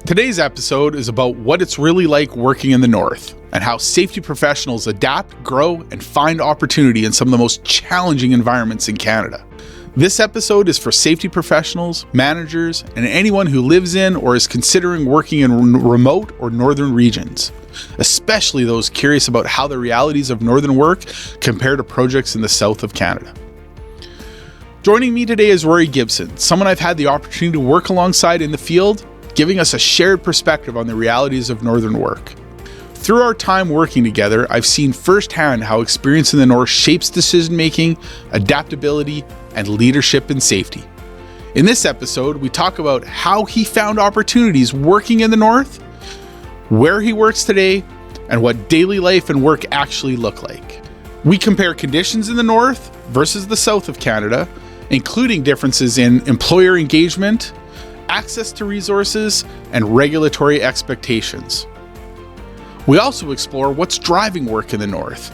Today's episode is about what it's really like working in the North and how safety professionals adapt, grow, and find opportunity in some of the most challenging environments in Canada. This episode is for safety professionals, managers, and anyone who lives in or is considering working in remote or northern regions, especially those curious about how the realities of northern work compare to projects in the south of Canada. Joining me today is Rory Gibson, someone I've had the opportunity to work alongside in the field, giving us a shared perspective on the realities of northern work. Through our time working together, I've seen firsthand how experience in the North shapes decision-making, adaptability, and leadership in safety. In this episode, we talk about how he found opportunities working in the North, where he works today, and what daily life and work actually look like. We compare conditions in the North versus the South of Canada, including differences in employer engagement, access to resources, and regulatory expectations. We also explore what's driving work in the North,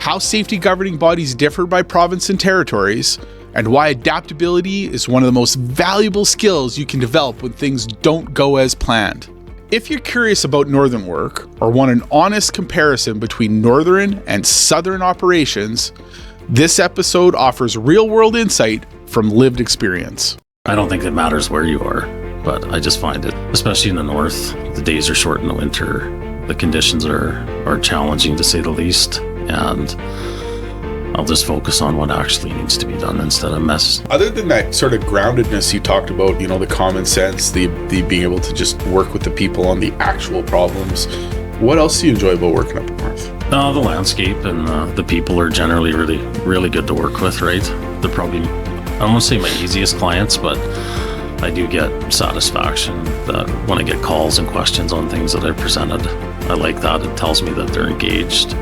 how safety governing bodies differ by province and territories, and why adaptability is one of the most valuable skills you can develop when things don't go as planned. If you're curious about northern work or want an honest comparison between northern and southern operations, this episode offers real-world insight from lived experience. I don't think it matters where you are, but I just find it, especially in the North, the days are short in the winter, the conditions are challenging to say the least, and I'll just focus on what actually needs to be done instead of mess. Other than that sort of groundedness you talked about, the common sense, the being able to just work with the people on the actual problems, what else do you enjoy about working up north? The landscape and the people are generally really good to work with, right? They're probably, I don't want to say my easiest clients, but I do get satisfaction that when I get calls and questions on things that I presented, I like that. It tells me that they're engaged.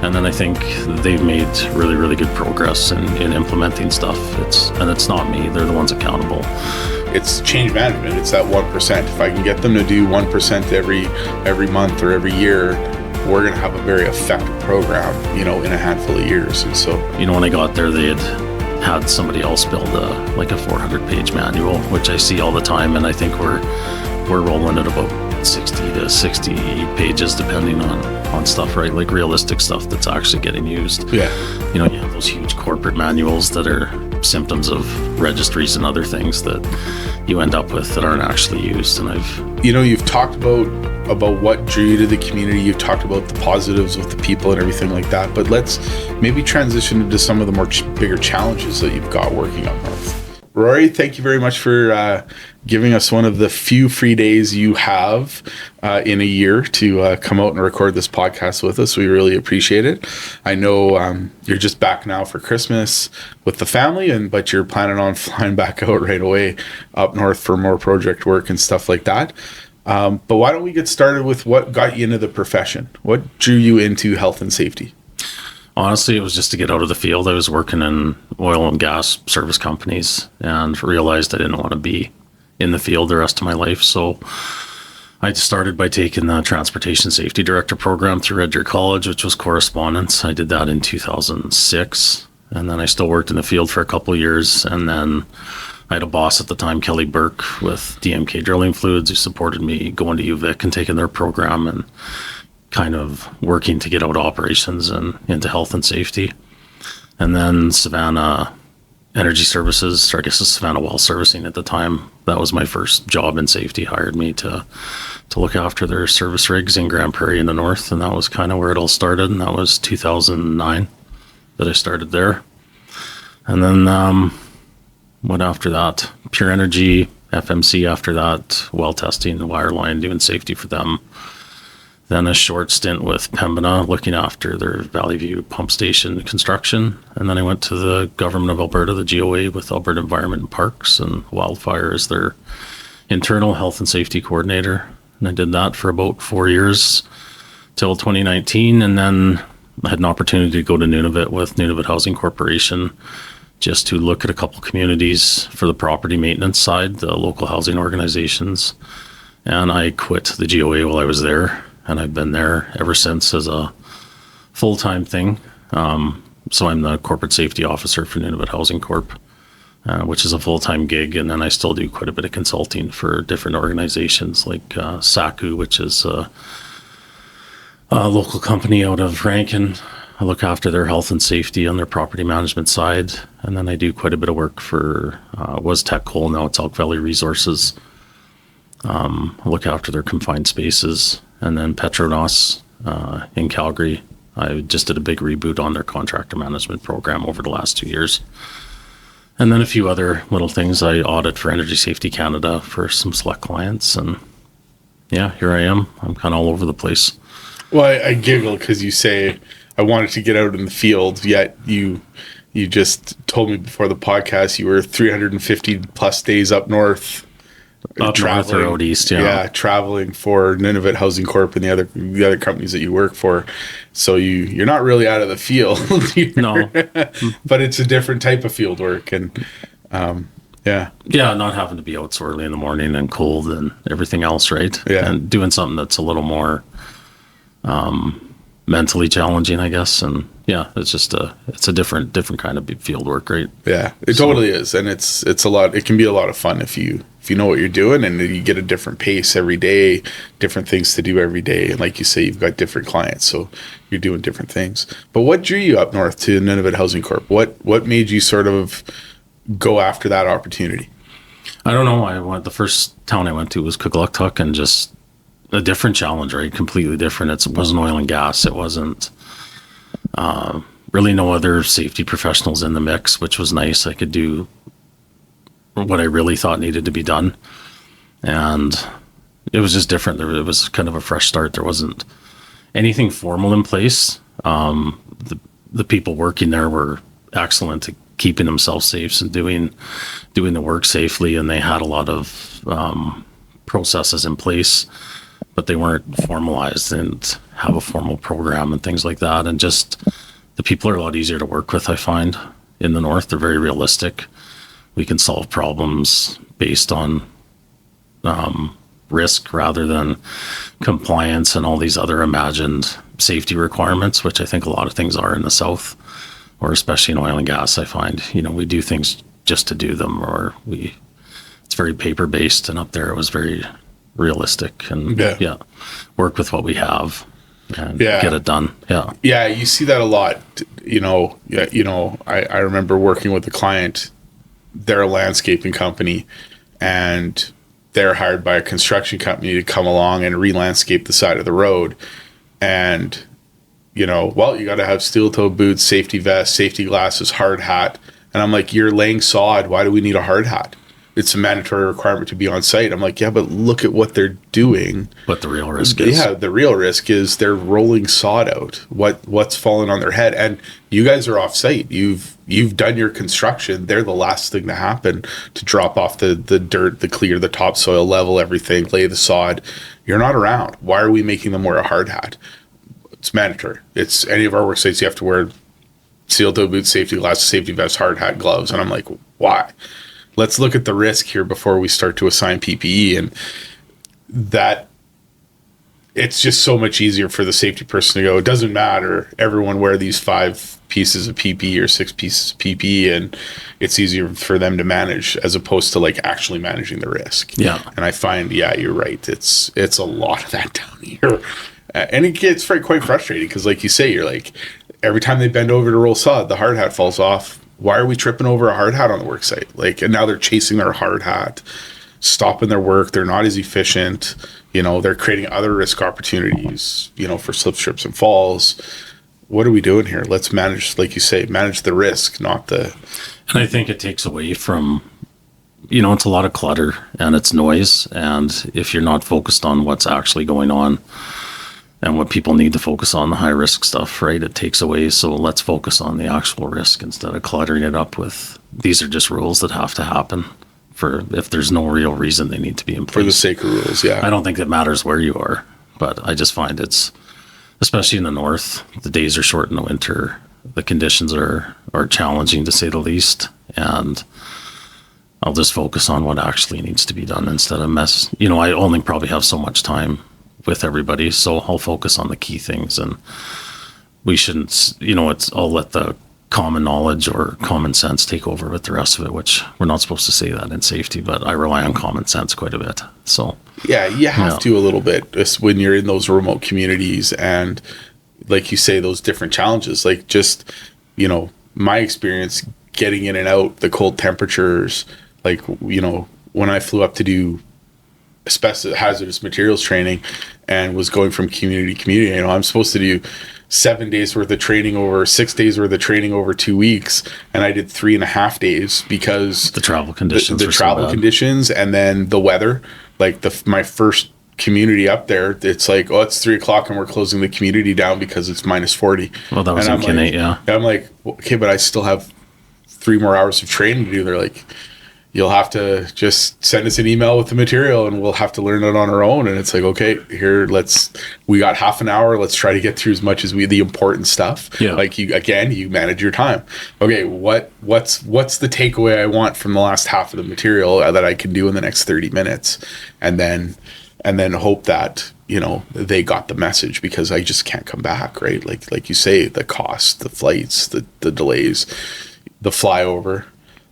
And then I think they've made really good progress in implementing stuff. It's not me, they're the ones accountable. It's change management. It's that 1%. If I can get them to do 1% every month or every year, we're going to have a very effective program, in a handful of years. And so, when I got there, they had somebody else build a 400-page manual, which I see all the time, and I think we're rolling at about 60 to 68 pages, depending on stuff, right? Like realistic stuff that's actually getting used. Yeah. You have those huge corporate manuals that are symptoms of registries and other things that you end up with that aren't actually used. And you've talked about what drew you to the community. You've talked about the positives with the people and everything like that, but let's maybe transition into some of the more bigger challenges that you've got working up north. Rory, thank you very much for giving us one of the few free days you have in a year to come out and record this podcast with us. We really appreciate it. I know you're just back now for Christmas with the family, but you're planning on flying back out right away up north for more project work and stuff like that. But why don't we get started with what got you into the profession? What drew you into health and safety? Honestly, it was just to get out of the field. I was working in oil and gas service companies and realized I didn't want to be in the field the rest of my life. So I started by taking the Transportation Safety Director program through Red Deer College, which was correspondence. I did that in 2006. And then I still worked in the field for a couple of years. And then I had a boss at the time, Kelly Burke, with DMK Drilling Fluids, who supported me going to UVic and taking their program and kind of working to get out operations and into health and safety. And then Savannah Energy Services, or I guess it's Savannah Well Servicing at the time, that was my first job in safety, hired me to look after their service rigs in Grand Prairie in the north, and that was kind of where it all started, and that was 2009 that I started there. And then went after that, Pure Energy, FMC after that, well testing, wireline, doing safety for them. Then a short stint with Pembina, looking after their Valley View pump station construction. And then I went to the Government of Alberta, the GOA, with Alberta Environment and Parks and Wildfire as their internal health and safety coordinator. And I did that for about 4 years till 2019. And then I had an opportunity to go to Nunavut with Nunavut Housing Corporation just to look at a couple communities for the property maintenance side, the local housing organizations. And I quit the GOA while I was there. And I've been there ever since as a full-time thing. So I'm the corporate safety officer for Nunavut Housing Corp. which is a full-time gig. And then I still do quite a bit of consulting for different organizations like SACU, which is a local company out of Rankin. I look after their health and safety on their property management side. And then I do quite a bit of work for was Tech Coal, now it's Elk Valley Resources. I look after their confined spaces. And then Petronas in Calgary. I just did a big reboot on their contractor management program over the last 2 years. And then a few other little things. I audit for Energy Safety Canada for some select clients. And yeah, here I am. I'm kind of all over the place. Well, I giggle because you say I wanted to get out in the field, yet you just told me before the podcast you were 350 plus days up north. Up north or out east, yeah. Yeah, traveling for Nunavut Housing Corp and the other companies that you work for. So you're not really out of the field. No. But it's a different type of field work. And yeah. Yeah, not having to be out so early in the morning and cold and everything else, right? Yeah. And doing something that's a little more mentally challenging, I guess. And yeah, it's a different kind of field work, right? Yeah, it totally is. And it's a lot. It can be a lot of fun if you know what you're doing and you get a different pace every day, different things to do every day. And like you say, you've got different clients, so you're doing different things. But what drew you up north to Nunavut Housing Corp? What made you sort of go after that opportunity? I don't know. The first town I went to was Kugluktuk, and just a different challenge, right? Completely different. It wasn't oil and gas. It wasn't really no other safety professionals in the mix, which was nice. I could do what I really thought needed to be done. And it was just different. It was kind of a fresh start. There wasn't anything formal in place. The people working there were excellent at keeping themselves safe and doing the work safely. And they had a lot of processes in place, but they weren't formalized and have a formal program and things like that. And just the people are a lot easier to work with, I find, in the north. They're very realistic. We can solve problems based on risk rather than compliance and all these other imagined safety requirements, which I think a lot of things are in the south, or especially in oil and gas. I find, we do things just to do them, or it's very paper based, and up there it was very realistic and work with what we have and get it done. Yeah, you see that a lot. I remember working with a client. They're a landscaping company, and they're hired by a construction company to come along and re-landscape the side of the road. And you got to have steel-toe boots, safety vest, safety glasses, hard hat. And I'm like, you're laying sod. Why do we need a hard hat? It's a mandatory requirement to be on site. I'm like, yeah, but look at what they're doing. What the real risk is. Yeah, the real risk is they're rolling sod out. What's falling on their head? And you guys are off site. You've done your construction. They're the last thing to happen to drop off the dirt, the clear, the topsoil, level everything, lay the sod. You're not around. Why are we making them wear a hard hat? It's mandatory. It's any of our work sites, you have to wear steel-toe boots, safety glasses, safety vest, hard hat, gloves. And I'm like, why? Let's look at the risk here before we start to assign PPE. And that it's just so much easier for the safety person to go, it doesn't matter. Everyone wear these 5 pieces of PPE or 6 pieces of PPE, and it's easier for them to manage as opposed to like actually managing the risk. Yeah. And I find, you're right. It's a lot of that down here. And it gets quite frustrating because like you say, you're like, every time they bend over to roll sod, the hard hat falls off. Why are we tripping over a hard hat on the work site? And now they're chasing their hard hat, stopping their work. They're not as efficient. They're creating other risk opportunities, for slip, trips, and falls. What are we doing here? Let's manage, like you say, manage the risk, not the... And I think it takes away from, it's a lot of clutter and it's noise. And if you're not focused on what's actually going on and what people need to focus on, the high risk stuff, right? It takes away. So let's focus on the actual risk instead of cluttering it up with, these are just rules that have to happen for if there's no real reason they need to be in place. For the sake of rules, yeah. I don't think it matters where you are, but I just find it's, especially in the north, the days are short in the winter. The conditions are challenging to say the least. And I'll just focus on what actually needs to be done instead of I only probably have so much time with everybody, so I'll focus on the key things. And we shouldn't, I'll let the common knowledge or common sense take over with the rest of it, which we're not supposed to say that in safety, but I rely on common sense quite a bit. So yeah, you have to a little bit when you're in those remote communities, and like you say, those different challenges, like just, you know, my experience getting in and out, the cold temperatures, like, you know, when I flew up to do hazardous materials training and was going from community to community, you know, I'm supposed to do 7 days worth of training over 6 days worth of training over 2 weeks, and I did 3.5 days because the travel conditions, the travel conditions, and then the weather. Like my first community up there, it's like, oh, it's 3:00 and we're closing the community down because it's -40. Well, that was in Kinnate, yeah. I'm like, okay, but I still have 3 more hours of training to do. They're like, you'll have to just send us an email with the material and we'll have to learn it on our own. And it's like, okay, here, we got half an hour. Let's try to get through as much as the important stuff. Yeah. Like you manage your time. Okay. What's the takeaway I want from the last half of the material that I can do in the next 30 minutes? And then hope that, you know, they got the message, because I just can't come back. Right. Like you say, the cost, the flights, the delays, the flyover.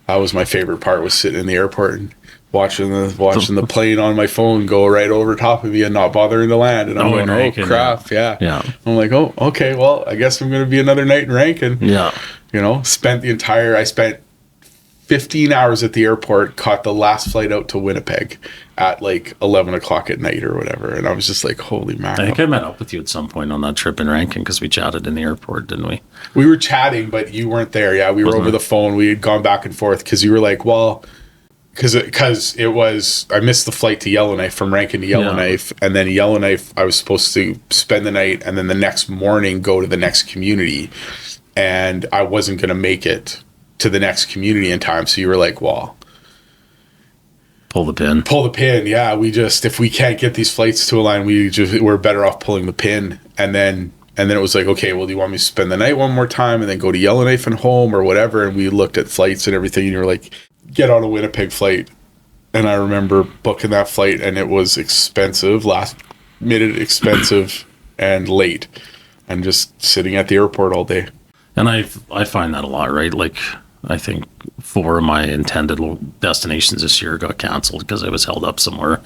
That was my favorite part, was sitting in the airport and watching the plane on my phone go right over top of me and not bothering to land. And I'm going, oh crap, yeah. I'm like, oh, okay, well, I guess I'm going to be another night in Rankin. Yeah. You know, I spent 15 hours at the airport, caught the last flight out to Winnipeg at like 11:00 at night or whatever. And I was just like, holy mackerel. I think I met up with you at some point on that trip in Rankin, because we chatted in the airport, didn't we? We were chatting, but you weren't there. Yeah, we were over the phone. We had gone back and forth because you were like, well, because it was, I missed the flight to Yellowknife, from Rankin to Yellowknife. Yeah. And then Yellowknife, I was supposed to spend the night and then the next morning go to the next community. And I wasn't going to make it to the next community in time. So you were like, well, pull the pin. Yeah. If we can't get these flights to align, we're better off pulling the pin. And then it was like, okay, well, do you want me to spend the night one more time and then go to Yellowknife and home or whatever? And we looked at flights and everything, and you were like, get on a Winnipeg flight. And I remember booking that flight, and it was expensive, last minute expensive and late, and just sitting at the airport all day. And I find that a lot, right? Like, I think 4 of my intended destinations this year got canceled because I was held up somewhere.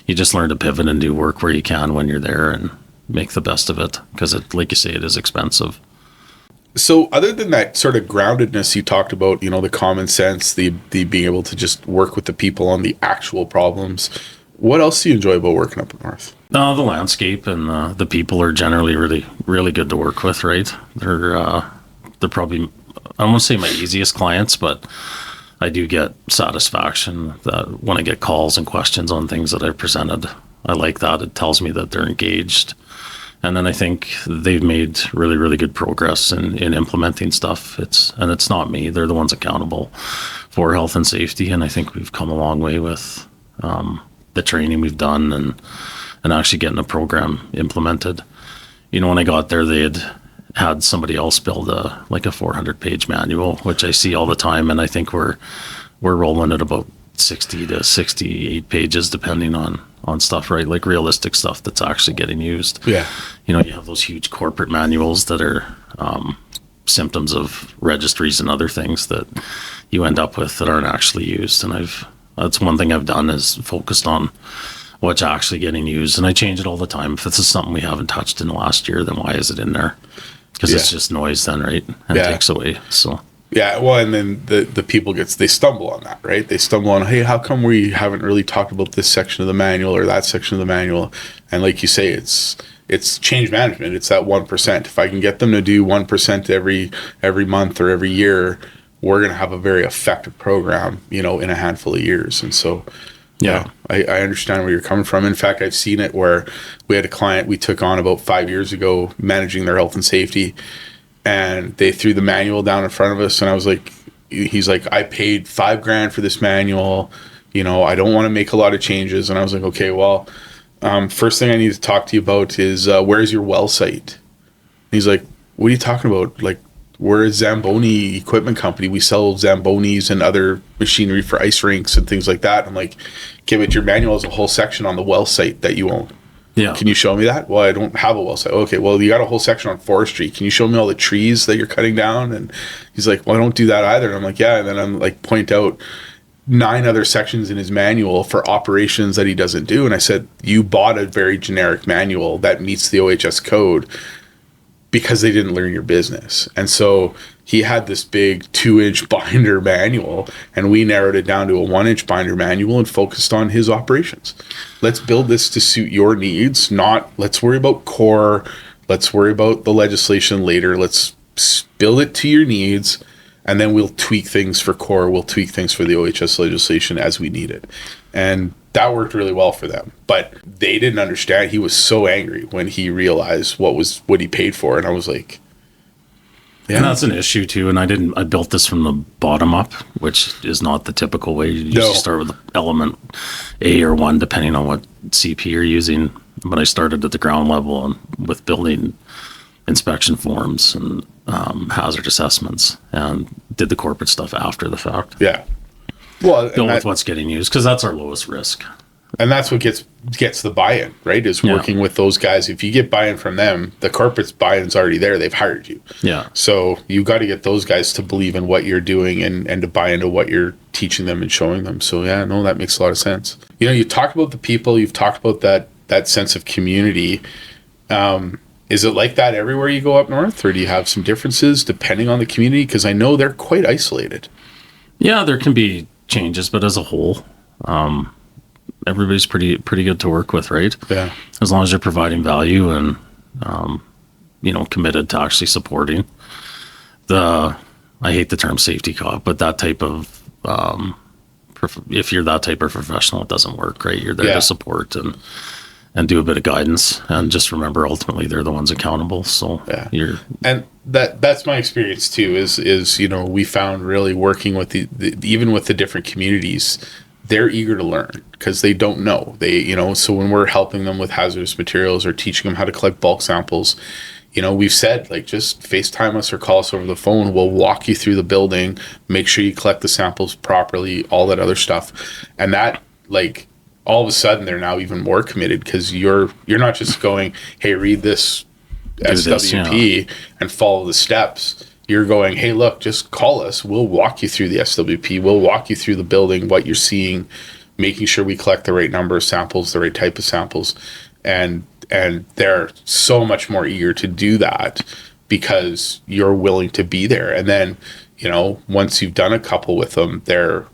You just learn to pivot and do work where you can when you're there and make the best of it, because it, like you say, it is expensive. So other than that sort of groundedness you talked about, you know, the common sense, the being able to just work with the people on the actual problems, what else do you enjoy about working up north? The landscape and the people are generally really, really good to work with, right? They're probably, I don't want to say my easiest clients, but I do get satisfaction that when I get calls and questions on things that I've presented. I like that. It tells me that they're engaged. And then I think they've made really, really good progress in implementing stuff. It's not me. They're the ones accountable for health and safety. And I think we've come a long way with the training we've done and actually getting a program implemented. You know, when I got there, they had somebody else build a 400-page manual, which I see all the time. And I think we're rolling at about 60 to 68 pages, depending on stuff, right? Like realistic stuff that's actually getting used. Yeah. You know, you have those huge corporate manuals that are symptoms of registries and other things that you end up with that aren't actually used. And that's one thing I've done, is focused on what's actually getting used. And I change it all the time. If this is something we haven't touched in the last year, then why is it in there? Because it's just noise then, right? And it takes away. So. Yeah, well, and then the people they stumble on that, right? They stumble on, hey, how come we haven't really talked about this section of the manual or that section of the manual? And like you say, it's change management. It's that 1%. If I can get them to do 1% every month or every year, we're going to have a very effective program, you know, in a handful of years. And so, yeah, I understand where you're coming from. In fact, I've seen it where we had a client we took on about 5 years ago managing their health and safety. And they threw the manual down in front of us, and I was like, he's like, I paid $5,000 for this manual. You know, I don't want to make a lot of changes. And I was like, okay, well, first thing I need to talk to you about is where's your well site? And he's like, what are you talking about? Like, we're a Zamboni equipment company. We sell Zambonis and other machinery for ice rinks and things like that. I'm like, okay, but your manual has a whole section on the well site that you own. Yeah. Can you show me that? Well, I don't have a well site. Okay, well, you got a whole section on forestry. Can you show me all the trees that you're cutting down? And he's like, well, I don't do that either. And I'm like, yeah. And then I'm like, point out 9 other sections in his manual for operations that he doesn't do. And I said, you bought a very generic manual that meets the OHS code because they didn't learn your business. And so he had this big 2-inch binder manual, and we narrowed it down to a 1-inch binder manual and focused on his operations. Let's build this to suit your needs, not let's worry about core, let's worry about the legislation later. Let's build it to your needs, and then we'll tweak things for core, we'll tweak things for the OHS legislation as we need it. And that worked really well for them. But they didn't understand. He was so angry when he realized what he paid for. And I was like, yeah. And that's an issue too. And I built this from the bottom up, which is not the typical way. You usually start with element A or 1, depending on what CP you're using. But I started at the ground level and with building inspection forms and hazard assessments, and did the corporate stuff after the fact. Yeah. Well, go with what's getting used, because that's our lowest risk. And that's what gets the buy-in, right? Is working with those guys. If you get buy-in from them, the corporate's buy-in's already there. They've hired you. Yeah. So you got to get those guys to believe in what you're doing and to buy into what you're teaching them and showing them. So yeah, no, that makes a lot of sense. You know, you talk about the people. You've talked about that sense of community. Is it like that everywhere you go up north, or do you have some differences depending on the community? Because I know they're quite isolated. Yeah, there can be changes, but as a whole, everybody's pretty good to work with, right? Yeah. As long as you're providing value and committed to actually supporting I hate the term safety cop, but that type of if you're that type of professional, it doesn't work, right? You're there to support and do a bit of guidance, and just remember, ultimately they're the ones accountable. So and that's my experience too, is we found really working with the even with the different communities, they're eager to learn because they don't know. So when we're helping them with hazardous materials or teaching them how to collect bulk samples, we've said, like, just FaceTime us or call us over the phone. We'll walk you through the building, make sure you collect the samples properly, all that other stuff. And that, like, all of a sudden they're now even more committed, because you're not just going, hey, read this SWP and follow the steps. You're going, hey, look, just call us. We'll walk you through the SWP. We'll walk you through the building, what you're seeing, making sure we collect the right number of samples, the right type of samples. And they're so much more eager to do that because you're willing to be there. And then, once you've done a couple with them, they're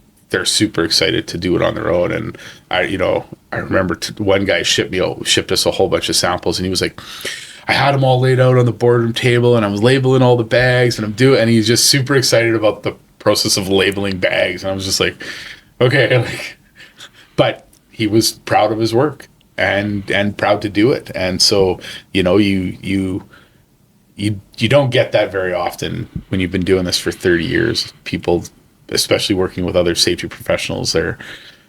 super excited to do it on their own. And I remember one guy shipped us a whole bunch of samples, and he was like, I had them all laid out on the boardroom table, and I was labeling all the bags, and and he's just super excited about the process of labeling bags. And I was just like, okay, but he was proud of his work and proud to do it. And so, you don't get that very often when you've been doing this for 30 years. People, especially working with other safety professionals,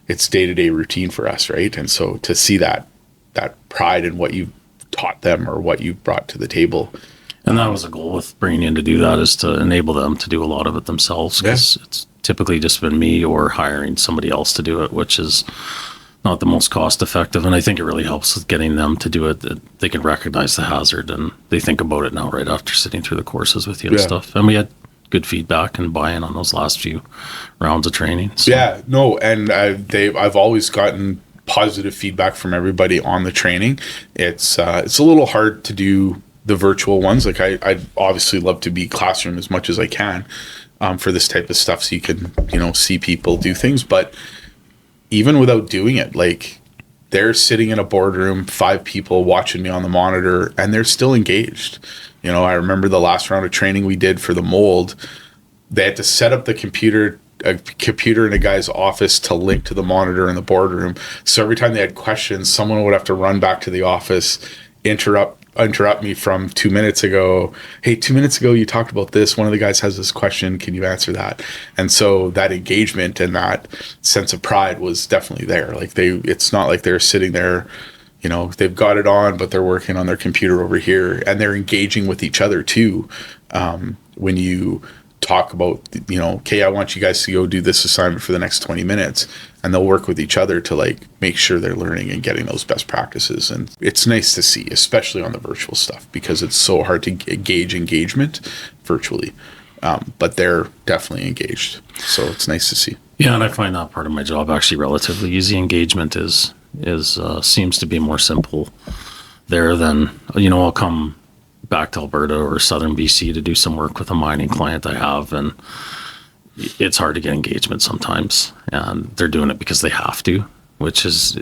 it's day-to-day routine for us, right? And so to see that pride in what you taught them or what you brought to the table. And that was a goal with bringing in to do that, is to enable them to do a lot of it themselves, because it's typically just been me or hiring somebody else to do it, which is not the most cost effective. And I think it really helps with getting them to do it, that they can recognize the hazard and they think about it now right after sitting through the courses with you and stuff. And we had good feedback and buy-in on those last few rounds of training. So. Yeah, no, and I've always gotten positive feedback from everybody on the training. It's a little hard to do the virtual ones. Like I'd obviously love to be classroom as much as I can for this type of stuff, so you can see people do things. But even without doing it, like, they're sitting in a boardroom, 5 people watching me on the monitor, and they're still engaged. I remember the last round of training we did for the mold. They had to set up a computer in a guy's office to link to the monitor in the boardroom. So every time they had questions, someone would have to run back to the office, interrupt me from 2 minutes ago. Hey, 2 minutes ago you talked about this. One of the guys has this question. Can you answer that? And so that engagement and that sense of pride was definitely there. Like, it's not like they're sitting there, they've got it on, but they're working on their computer over here, and they're engaging with each other too. When you talk about, okay, I want you guys to go do this assignment for the next 20 minutes, and they'll work with each other to like make sure they're learning and getting those best practices. And it's nice to see, especially on the virtual stuff, because it's so hard to gauge engagement virtually. But they're definitely engaged. So it's nice to see. Yeah, and I find that part of my job actually relatively easy. Engagement is seems to be more simple there than, I'll come back to Alberta or southern BC to do some work with a mining client I have, and it's hard to get engagement sometimes, and they're doing it because they have to, which is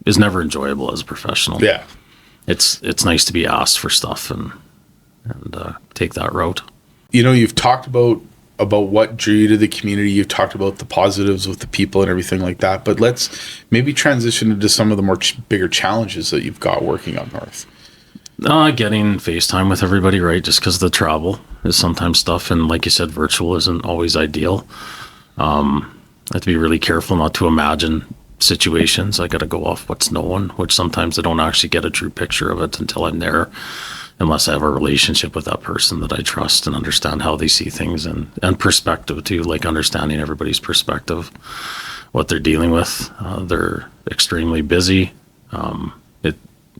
never enjoyable as a professional. Yeah, it's nice to be asked for stuff and take that route. You've talked about what drew you to the community. You've talked about the positives with the people and everything like that, but let's maybe transition into some of the more bigger challenges that you've got working up north. Getting FaceTime with everybody, right? Just because the travel is sometimes tough, and like you said, virtual isn't always ideal. I have to be really careful not to imagine situations. I got to go off what's known, which sometimes I don't actually get a true picture of it until I'm there, unless I have a relationship with that person that I trust and understand how they see things, and perspective too, like understanding everybody's perspective, what they're dealing with. They're extremely busy.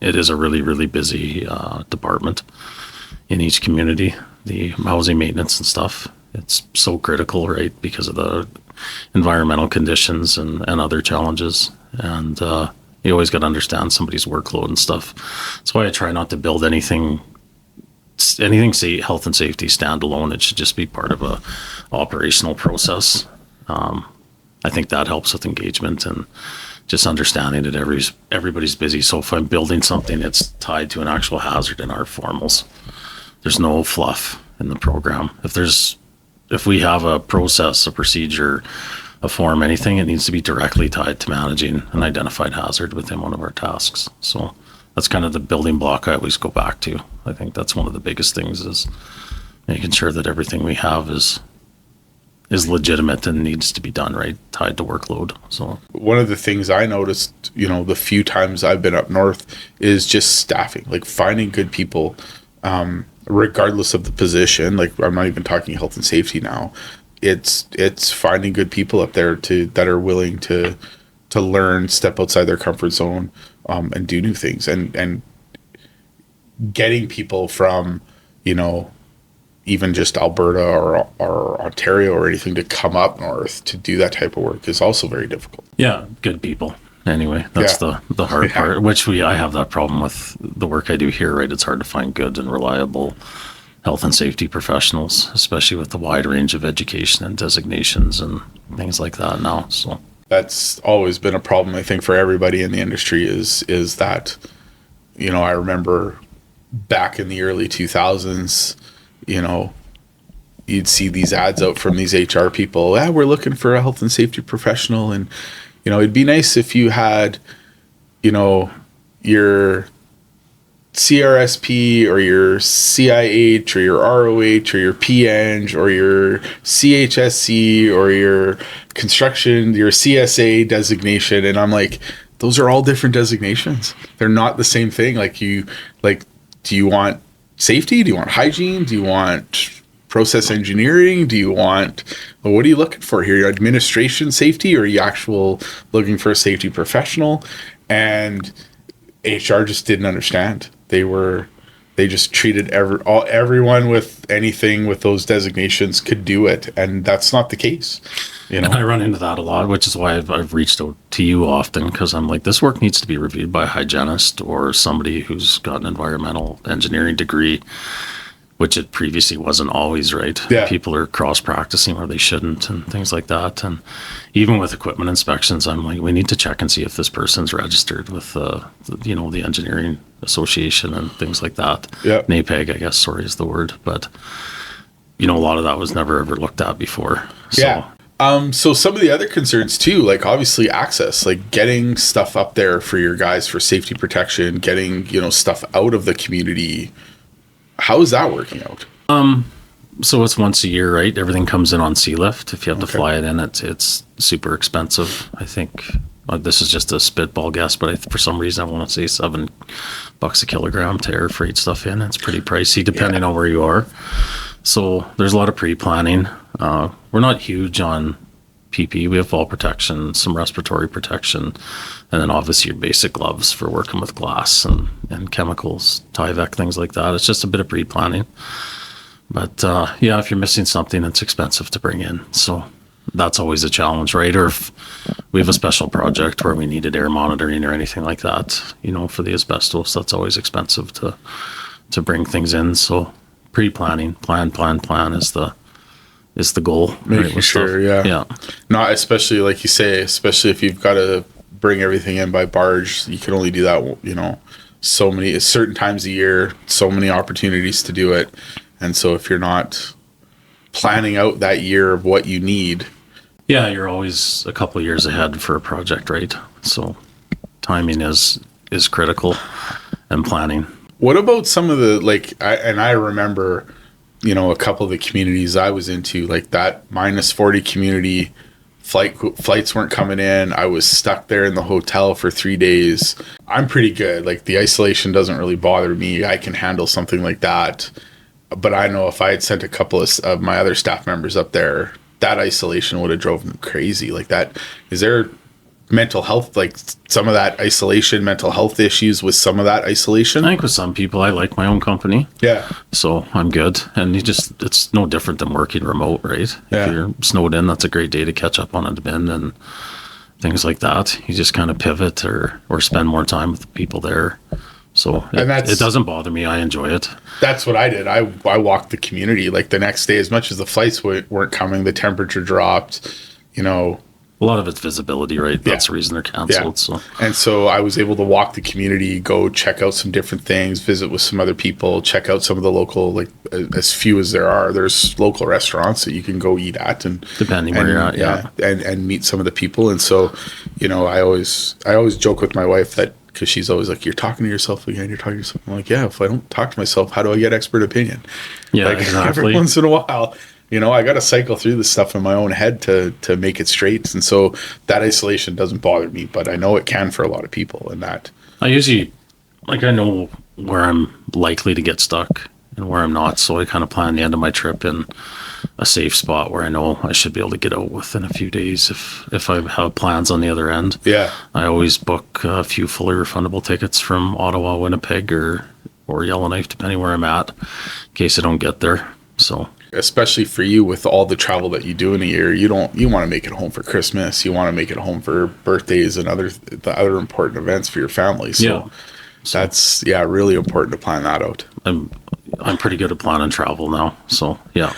It is a really, really busy department in each community, the housing maintenance and stuff. It's so critical, right, because of the environmental conditions and other challenges. And you always got to understand somebody's workload and stuff. That's why I try not to build anything health and safety standalone. It should just be part of a operational process. I think that helps with engagement and just understanding that everybody's busy. So if I'm building something that's tied to an actual hazard in our formals, there's no fluff in the program. If we have a process, a procedure, a form, anything, it needs to be directly tied to managing an identified hazard within one of our tasks. So that's kind of the building block I always go back to. I think that's one of the biggest things, is making sure that everything we have is legitimate and needs to be done right, tied to workload. So one of the things I noticed, the few times I've been up north, is just staffing, like finding good people, regardless of the position. Like, I'm not even talking health and safety now. It's finding good people up there that are willing to learn, step outside their comfort zone, and do new things, and getting people from, even just Alberta or Ontario or anything to come up north to do that type of work is also very difficult. Yeah, good people. Anyway, that's the hard part, which I have that problem with the work I do here, right? It's hard to find good and reliable health and safety professionals, especially with the wide range of education and designations and things like that now. So that's always been a problem, I think, for everybody in the industry is that, I remember back in the early 2000s, you'd see these ads out from these HR people. We're looking for a health and safety professional. And, it'd be nice if you had, your CRSP or your CIH or your ROH or your PEng or your CHSC or your construction, your CSA designation. And I'm like, those are all different designations. They're not the same thing. Do you want safety? Do you want hygiene? Do you want process engineering? What are you looking for here? Your administration safety, or are you actual looking for a safety professional? And HR just didn't understand. They just treated everyone with anything with those designations could do it, and that's not the case. And I run into that a lot, which is why I've reached out to you often, because I'm like, this work needs to be reviewed by a hygienist or somebody who's got an environmental engineering degree, which it previously wasn't always, right? Yeah. People are cross-practicing where they shouldn't and things like that. And even with equipment inspections, I'm like, we need to check and see if this person's registered with the Engineering Association and things like that. Yeah. NAPEG, I guess, is the word. But, a lot of that was never ever looked at before. So. Yeah. So some of the other concerns too, like obviously access, like getting stuff up there for your guys for safety protection, getting, stuff out of the community. How is that working out? So it's once a year, right? Everything comes in on sea lift. If you have to fly it in, it's super expensive. I think this is just a spitball guess, but for some reason I want to say $7 a kilogram to air freight stuff in. It's pretty pricey depending on where you are. So there's a lot of pre-planning. We're not huge on PPE. We have fall protection, some respiratory protection, and then obviously your basic gloves for working with glass and chemicals, Tyvek, things like that. It's just a bit of pre-planning. But yeah, if you're missing something, it's expensive to bring in. So that's always a challenge, right? Or if we have a special project where we needed air monitoring or anything like that, for the asbestos, that's always expensive to bring things in. So pre-planning, plan is the goal. Making sure, yeah. Not especially like you say, especially if you've got to bring everything in by barge, you can only do that, so many certain times a year, so many opportunities to do it. And so if you're not planning out that year of what you need. Yeah, you're always a couple of years ahead for a project, right? So timing is critical, and planning. What about some of the, I remember, a couple of the communities I was into, like that -40 community, flights weren't coming in. I was stuck there in the hotel for 3 days. I'm pretty good. Like the isolation doesn't really bother me. I can handle something like that. But I know if I had sent a couple of my other staff members up there, that isolation would have drove them crazy. Like that, is there mental health, like some of that isolation, mental health issues with some of that isolation? I think with some people, I like my own company. Yeah. So I'm good. And it's no different than working remote, right? Yeah. If you're snowed in, that's a great day to catch up on admin and things like that. You just kind of pivot or spend more time with the people there. So it doesn't bother me. I enjoy it. That's what I did. I walked the community like the next day, as much as the flights weren't coming, the temperature dropped, A lot of it's visibility, right? That's the reason they're canceled. Yeah. And so I was able to walk the community, go check out some different things, visit with some other people, check out some of the local, like as few as there are. There's local restaurants that you can go eat at, and depending where you're at, yeah. And meet some of the people. And so, I always joke with my wife that, because she's always like, you're talking to yourself again, you're talking to yourself. I'm like, yeah, if I don't talk to myself, how do I get expert opinion? Yeah, like, exactly. Every once in a while, I got to cycle through this stuff in my own head to make it straight. And so that isolation doesn't bother me, but I know it can for a lot of people. And that I usually, I know where I'm likely to get stuck and where I'm not. So I kind of plan the end of my trip in a safe spot where I know I should be able to get out within a few days if I have plans on the other end. Yeah. I always book a few fully refundable tickets from Ottawa, Winnipeg, or Yellowknife, depending where I'm at, in case I don't get there. So especially for you with all the travel that you do in a year, you want to make it home for Christmas. You want to make it home for birthdays and the other important events for your family. So that's really important to plan that out. I'm pretty good at planning travel now. So yeah.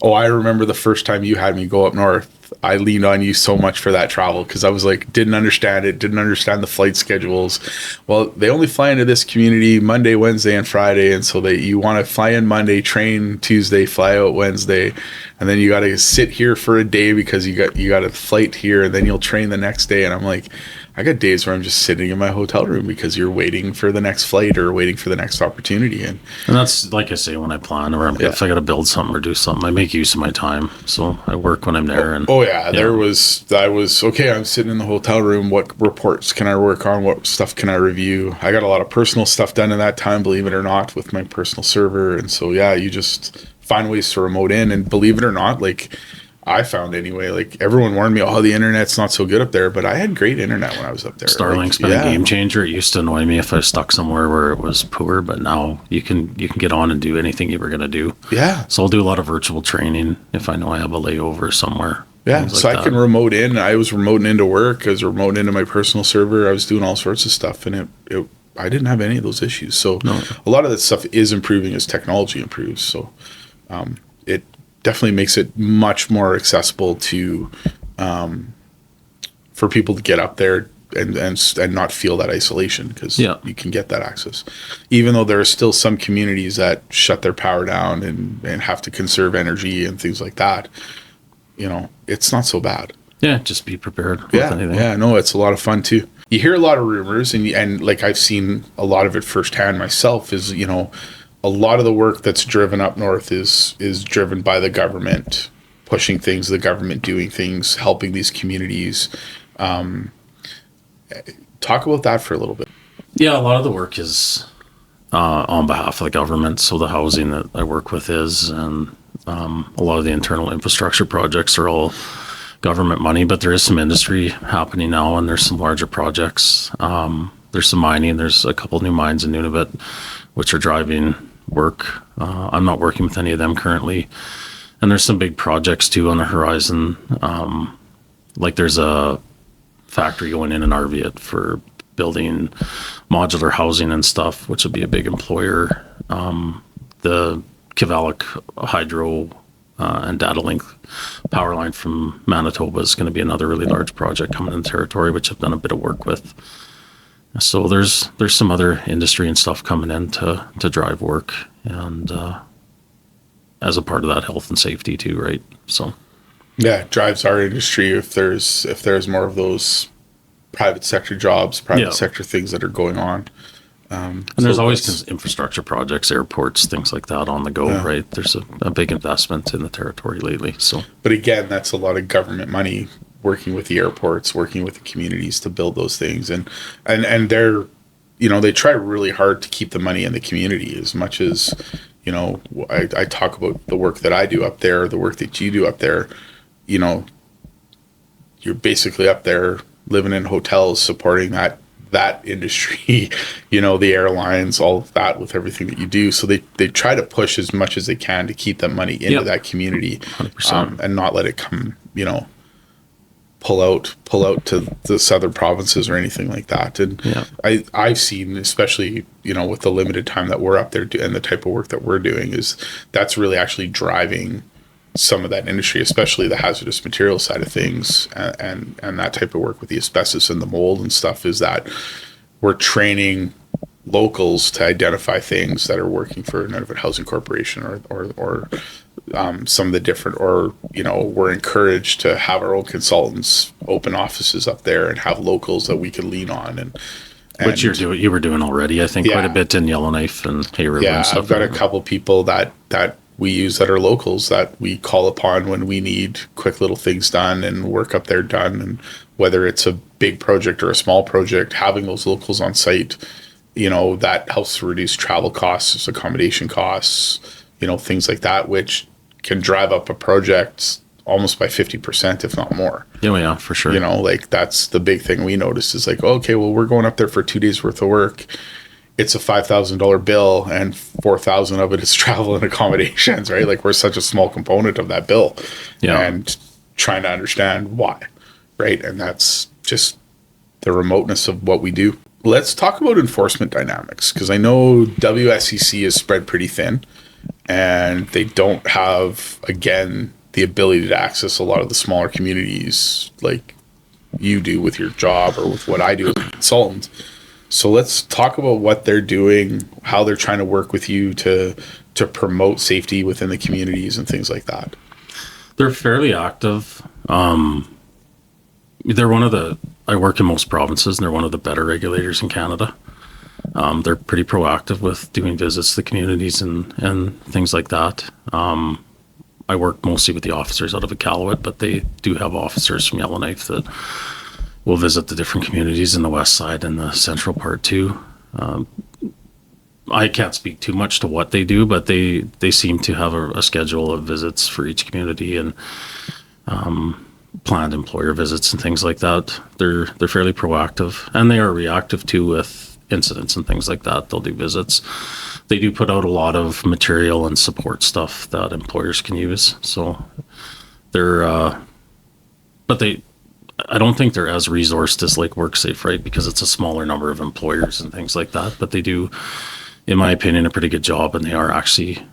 Oh, I remember the first time you had me go up north. I leaned on you so much for that travel because I was like, didn't understand the flight schedules. Well, they only fly into this community Monday, Wednesday, and Friday. And so you want to fly in Monday, train Tuesday, fly out Wednesday. And then you got to sit here for a day because you got a flight here, and then you'll train the next day. And I'm like, I got days where I'm just sitting in my hotel room because you're waiting for the next flight or waiting for the next opportunity. And that's like I say, when I plan or if I got to build something or do something, I make use of my time. So I work when I'm there. And I was okay. I'm sitting in the hotel room. What reports can I work on? What stuff can I review? I got a lot of personal stuff done in that time, believe it or not, with my personal server. And so, you just find ways to remote in, and believe it or not, like I found anyway, like everyone warned me, the internet's not so good up there, but I had great internet when I was up there. Starlink's been a game changer. It used to annoy me if I was stuck somewhere where it was poor, but now you can get on and do anything you were going to do. Yeah. So I'll do a lot of virtual training if I know I have a layover somewhere. Yeah. So I can remote in. I was remoting into work. I was remoting into my personal server. I was doing all sorts of stuff, and I didn't have any of those issues. So a lot of that stuff is improving as technology improves. So it definitely makes it much more accessible to for people to get up there and not feel that isolation, because you can get that access, even though there are still some communities that shut their power down and have to conserve energy and things like that. It's not so bad. Yeah, just be prepared with anything. Yeah, no, it's a lot of fun too. You hear a lot of rumors, and like I've seen a lot of it firsthand myself, is a lot of the work that's driven up north is driven by the government pushing things, the government doing things, helping these communities. Talk about that for a little bit. Yeah, a lot of the work is on behalf of the government. So the housing that I work with is, and a lot of the internal infrastructure projects are all government money, but there is some industry happening now, and there's some larger projects. There's some mining. There's a couple new mines in Nunavut, which are driving work. I'm not working with any of them currently. And there's some big projects too on the horizon. Like there's a factory going in Arviat for building modular housing and stuff, which will be a big employer. The Kivalik Hydro and Data Link power line from Manitoba is going to be another really large project coming in the territory, which I've done a bit of work with. So there's some other industry and stuff coming in to drive work, and as a part of that, health and safety too, right? So yeah, it drives our industry if there's more of those private sector jobs, private sector things that are going on. And there's always infrastructure projects, airports, things like that on the go, right? There's a big investment in the territory lately. So, but again, that's a lot of government money working with the airports, working with the communities to build those things, and they're, they try really hard to keep the money in the community as much as, I talk about the work that I do up there, the work that you do up there. You're basically up there living in hotels, supporting that industry, the airlines, all of that with everything that you do. So they try to push as much as they can to keep that money into that community, 100%. And not let it come, pull out to the southern provinces or anything like that. And I've seen, especially, with the limited time that we're up there and the type of work that we're doing, is that's really actually driving some of that industry, especially the hazardous material side of things, and that type of work with the asbestos and the mold and stuff, is that we're training locals to identify things that are working for Nunavut Housing Corporation or some of the different, or we're encouraged to have our own consultants open offices up there and have locals that we can lean on, and which you were doing already, I think, quite a bit in Yellowknife and Hay River and stuff. I've got a couple people that we use that are locals that we call upon when we need quick little things done and work up there done. And whether it's a big project or a small project, having those locals on site, that helps to reduce travel costs, accommodation costs, things like that, which can drive up a project almost by 50%, if not more. Yeah, for sure. That's the big thing we noticed is like, okay, well, we're going up there for 2 days worth of work. It's a $5,000 bill, and $4,000 of it is travel and accommodations, right? Like, we're such a small component of that bill, and trying to understand why, right? And that's just the remoteness of what we do. Let's talk about enforcement dynamics, because I know WSCC is spread pretty thin, and they don't have, again, the ability to access a lot of the smaller communities like you do with your job or with what I do as a consultant. So let's talk about what they're doing, how they're trying to work with you to promote safety within the communities and things like that. They're fairly active. I work in most provinces, and they're one of the better regulators in Canada. They're pretty proactive with doing visits to the communities and things like that. I work mostly with the officers out of Iqaluit, but they do have officers from Yellowknife that will visit the different communities in the west side and the central part too. I can't speak too much to what they do, but they seem to have a schedule of visits for each community, and planned employer visits and things like that. They're fairly proactive, and they are reactive too with incidents and things like that. They'll do visits. They do put out a lot of material and support stuff that employers can use. So I don't think they're as resourced as like WorkSafe, right? Because it's a smaller number of employers and things like that. But they do, in my opinion, a pretty good job, and they are actually,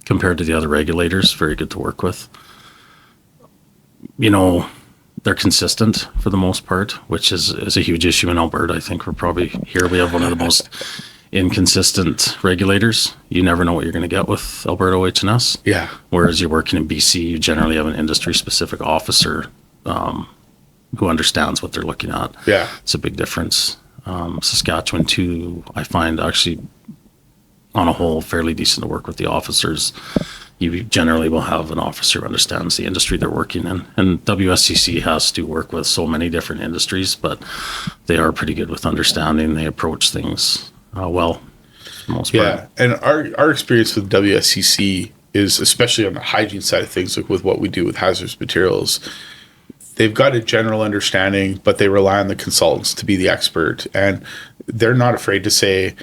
compared to the other regulators, very good to work with. They're consistent for the most part, which is a huge issue in Alberta. I think we have one of the most inconsistent regulators. You never know what you're going to get with Alberta OH&S. Yeah. Whereas you're working in BC, you generally have an industry-specific officer who understands what they're looking at. Yeah. It's a big difference. Saskatchewan too, I find actually on a whole fairly decent to work with the officers. You generally will have an officer who understands the industry they're working in. And WSCC has to work with so many different industries, but they are pretty good with understanding. They approach things well. for the most part. Yeah, and our experience with WSCC is, especially on the hygiene side of things, like with what we do with hazardous materials, they've got a general understanding, but they rely on the consultants to be the expert. And they're not afraid to say,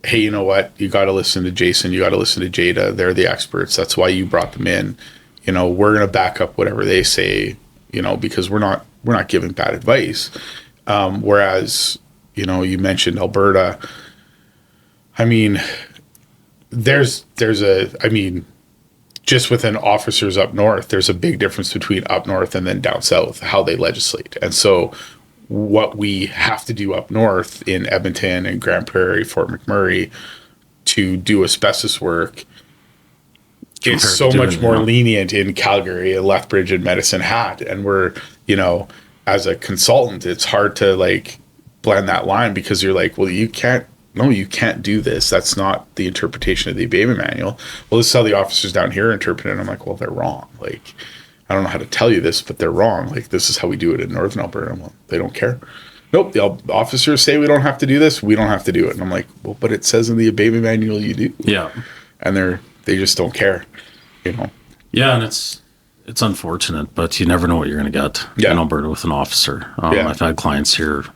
hey, you know what? You got to listen to Jason. You got to listen to Jada. They're the experts. That's why you brought them in. You know, we're going to back up whatever they say, you know, because we're not giving bad advice. Whereas, you know, you mentioned Alberta. I mean, just within officers up north, there's a big difference between up north and then down south, how they legislate. And so what we have to do up north in Edmonton and Grand Prairie, Fort McMurray, to do asbestos work is so much more lenient in Calgary and Lethbridge and Medicine Hat. And we're, you know, as a consultant, it's hard to like blend that line, because you're like, well, you can't do this. That's not the interpretation of the abatement manual. Well, this is how the officers down here interpret it. And I'm like, well, they're wrong. Like, I don't know how to tell you this, but they're wrong. Like, this is how we do it in Northern Alberta. Well, they don't care. Nope, the officers say we don't have to do this. We don't have to do it. And I'm like, well, but it says in the abatement manual you do. Yeah. And they just don't care, you know? Yeah, and it's unfortunate, but you never know what you're going to get in Alberta with an officer. I've had clients here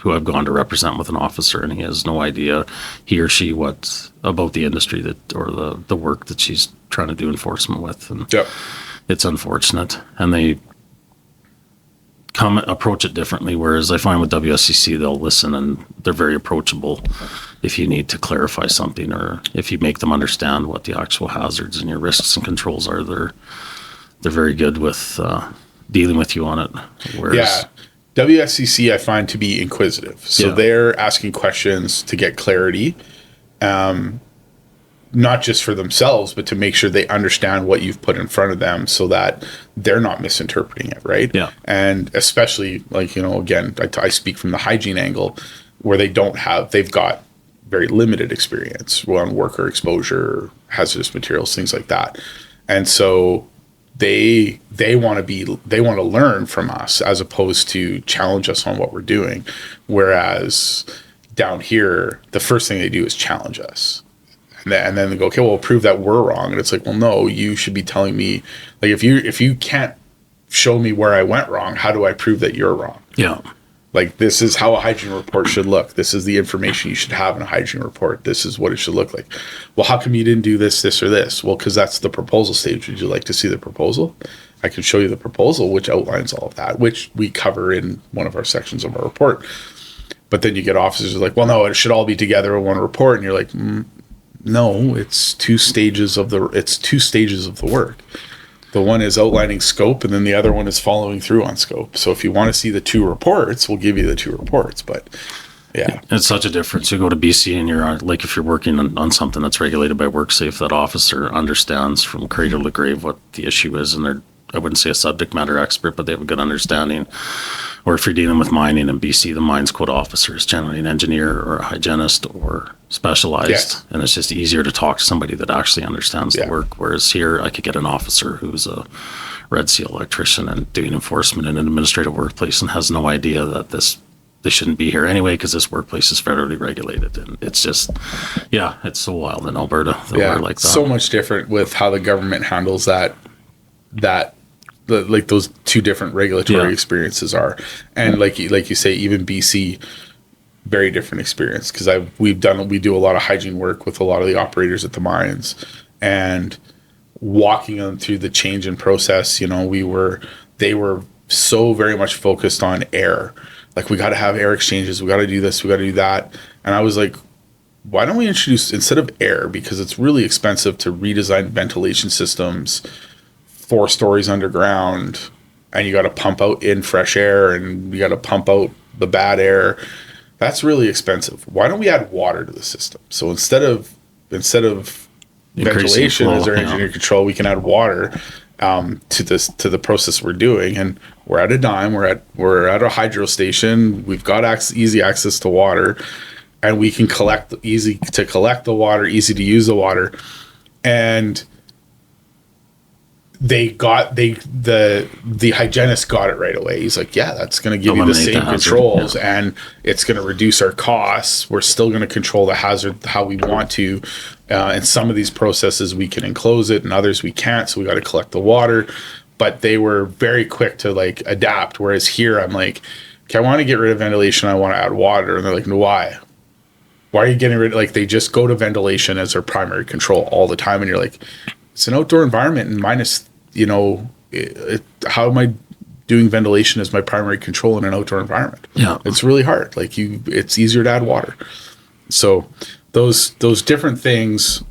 who I've gone to represent with an officer, and he has no idea, he or she, what about the industry or the work that she's trying to do enforcement with. And it's unfortunate. And they approach it differently, whereas I find with WSCC, they'll listen and they're very approachable if you need to clarify something, or if you make them understand what the actual hazards and your risks and controls are. They're very good with dealing with you on it. Whereas WSCC I find to be inquisitive. So they're asking questions to get clarity, not just for themselves, but to make sure they understand what you've put in front of them, so that they're not misinterpreting it, right? Yeah. And especially, like, you know, again, I speak from the hygiene angle, where they've got very limited experience on worker exposure, hazardous materials, things like that. And so they want to learn from us, as opposed to challenge us on what we're doing. Whereas down here, the first thing they do is challenge us. And then they go, okay, well, prove that we're wrong. And it's like, well, no, you should be telling me, like, if you can't show me where I went wrong, how do I prove that you're wrong? Yeah. Like, this is how a hygiene report should look. This is the information you should have in a hygiene report. This is what it should look like. Well, how come you didn't do this, or this? Well, because that's the proposal stage. Would you like to see the proposal? I can show you the proposal, which outlines all of that, which we cover in one of our sections of our report. But then you get officers who are like, well, no, it should all be together in one report. And you're like, no, it's two stages of the work. The one is outlining scope, and then the other one is following through on scope. So if you want to see the two reports, we'll give you the two reports. But yeah, it's such a difference. You go to BC and you're like, if you're working on something that's regulated by WorkSafe, that officer understands from cradle to grave what the issue is, and I wouldn't say a subject matter expert, but they have a good understanding. Or if you're dealing with mining in BC, the mines code officer is generally an engineer or a hygienist or specialized. And it's just easier to talk to somebody that actually understands the work. Whereas here, I could get an officer who's a Red Seal electrician and doing enforcement in an administrative workplace and has no idea that they shouldn't be here anyway, because this workplace is federally regulated. And it's just, it's so wild in Alberta that we're like that. So much different with how the government handles that like those two different regulatory experiences are. And like you say, even BC, very different experience, because we do a lot of hygiene work with a lot of the operators at the mines, and walking them through the change in process. You know, they were so very much focused on air. Like, we got to have air exchanges, we got to do this, we got to do that. And I was like, why don't we introduce, instead of air, because it's really expensive to redesign ventilation systems 4 stories underground, and you got to pump out in fresh air, and you got to pump out the bad air. That's really expensive. Why don't we add water to the system? So instead of ventilation as our engineer control, we can add water to the process we're doing. And we're at a dime. We're at a hydro station. We've got easy access to water, and we can easy to collect the water, easy to use the water, and the hygienist got it right away. He's like, yeah, that's going to give you the Eliminate same the hazard, controls, yeah. and it's going to reduce our costs. We're still going to control the hazard how we want to. And some of these processes we can enclose it, and others we can't. So we got to collect the water. But they were very quick to like adapt. Whereas here, I'm like, okay, I want to get rid of ventilation. I want to add water, and they're like, no, why? Why are you getting rid of, like, they just go to ventilation as their primary control all the time. And you're like, it's an outdoor environment, and minus, how am I doing ventilation as my primary control in an outdoor environment? Yeah. It's really hard. Like it's easier to add water. So those different things,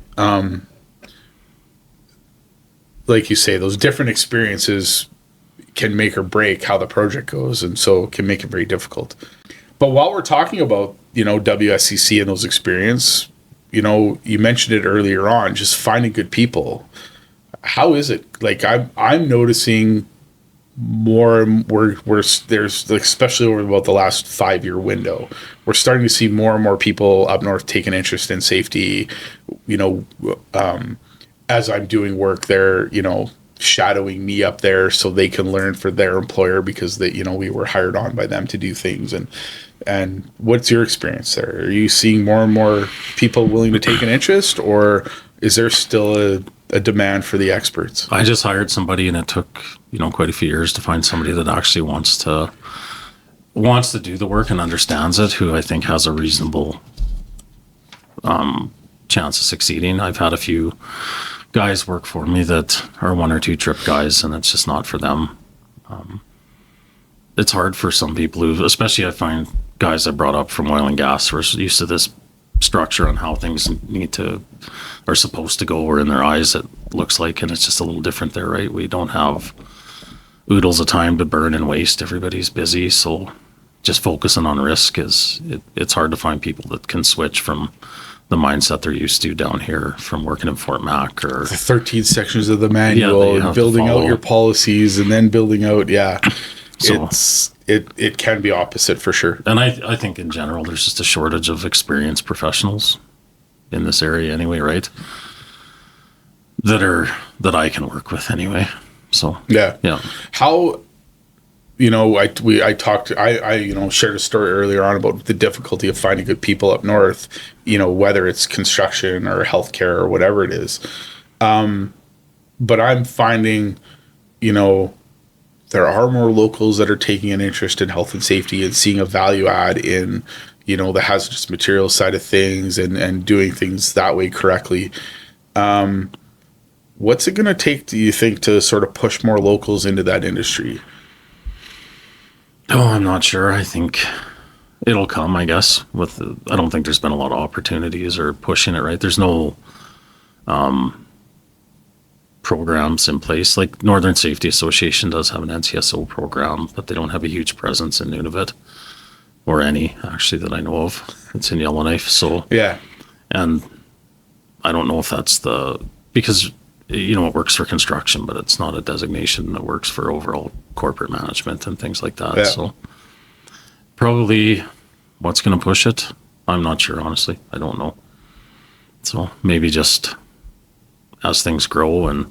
like you say, those different experiences can make or break how the project goes. And so it can make it very difficult. But while we're talking about, WSCC and those experience, you mentioned it earlier on, just finding good people. How is it? Like I'm noticing more where there's, like, especially over about the last 5-year window, we're starting to see more and more people up north take an interest in safety. As I'm doing work, they're shadowing me up there so they can learn for their employer, because we were hired on by them to do things. And what's your experience there? Are you seeing more and more people willing to take an interest, or is there still a demand for the experts? I just hired somebody, and it took, quite a few years to find somebody that actually wants to do the work and understands it, who I think has a reasonable chance of succeeding. I've had a few guys work for me that are 1 or 2 trip guys, and it's just not for them. It's hard for some people who, especially I find guys I brought up from oil and gas, who are used to this structure on how things are supposed to go, or in their eyes it looks like, and it's just a little different there, right? We don't have oodles of time to burn and waste. Everybody's busy, so just focusing on risk it's hard to find people that can switch from the mindset they're used to down here from working in Fort Mac or the 13 sections of the manual, and building out your policies, and then building out, so it can be opposite for sure. And I think in general there's just a shortage of experienced professionals in this area anyway, right? That I can work with anyway. So yeah. How, I shared a story earlier on about the difficulty of finding good people up north, whether it's construction or healthcare or whatever it is. But I'm finding, there are more locals that are taking an interest in health and safety and seeing a value add in, the hazardous materials side of things and doing things that way correctly. What's it going to take, do you think, to sort of push more locals into that industry? Oh, I'm not sure. I think it'll come, I guess. I don't think there's been a lot of opportunities or pushing it, right? There's no programs in place. Like Northern Safety Association does have an NCSO program, but they don't have a huge presence in Nunavut, or any, actually, that I know of. It's in Yellowknife. So yeah. And I don't know if that's because it works for construction, but it's not a designation that works for overall corporate management and things like that. Yeah. So probably what's going to push it, I'm not sure, honestly. I don't know. So maybe just as things grow and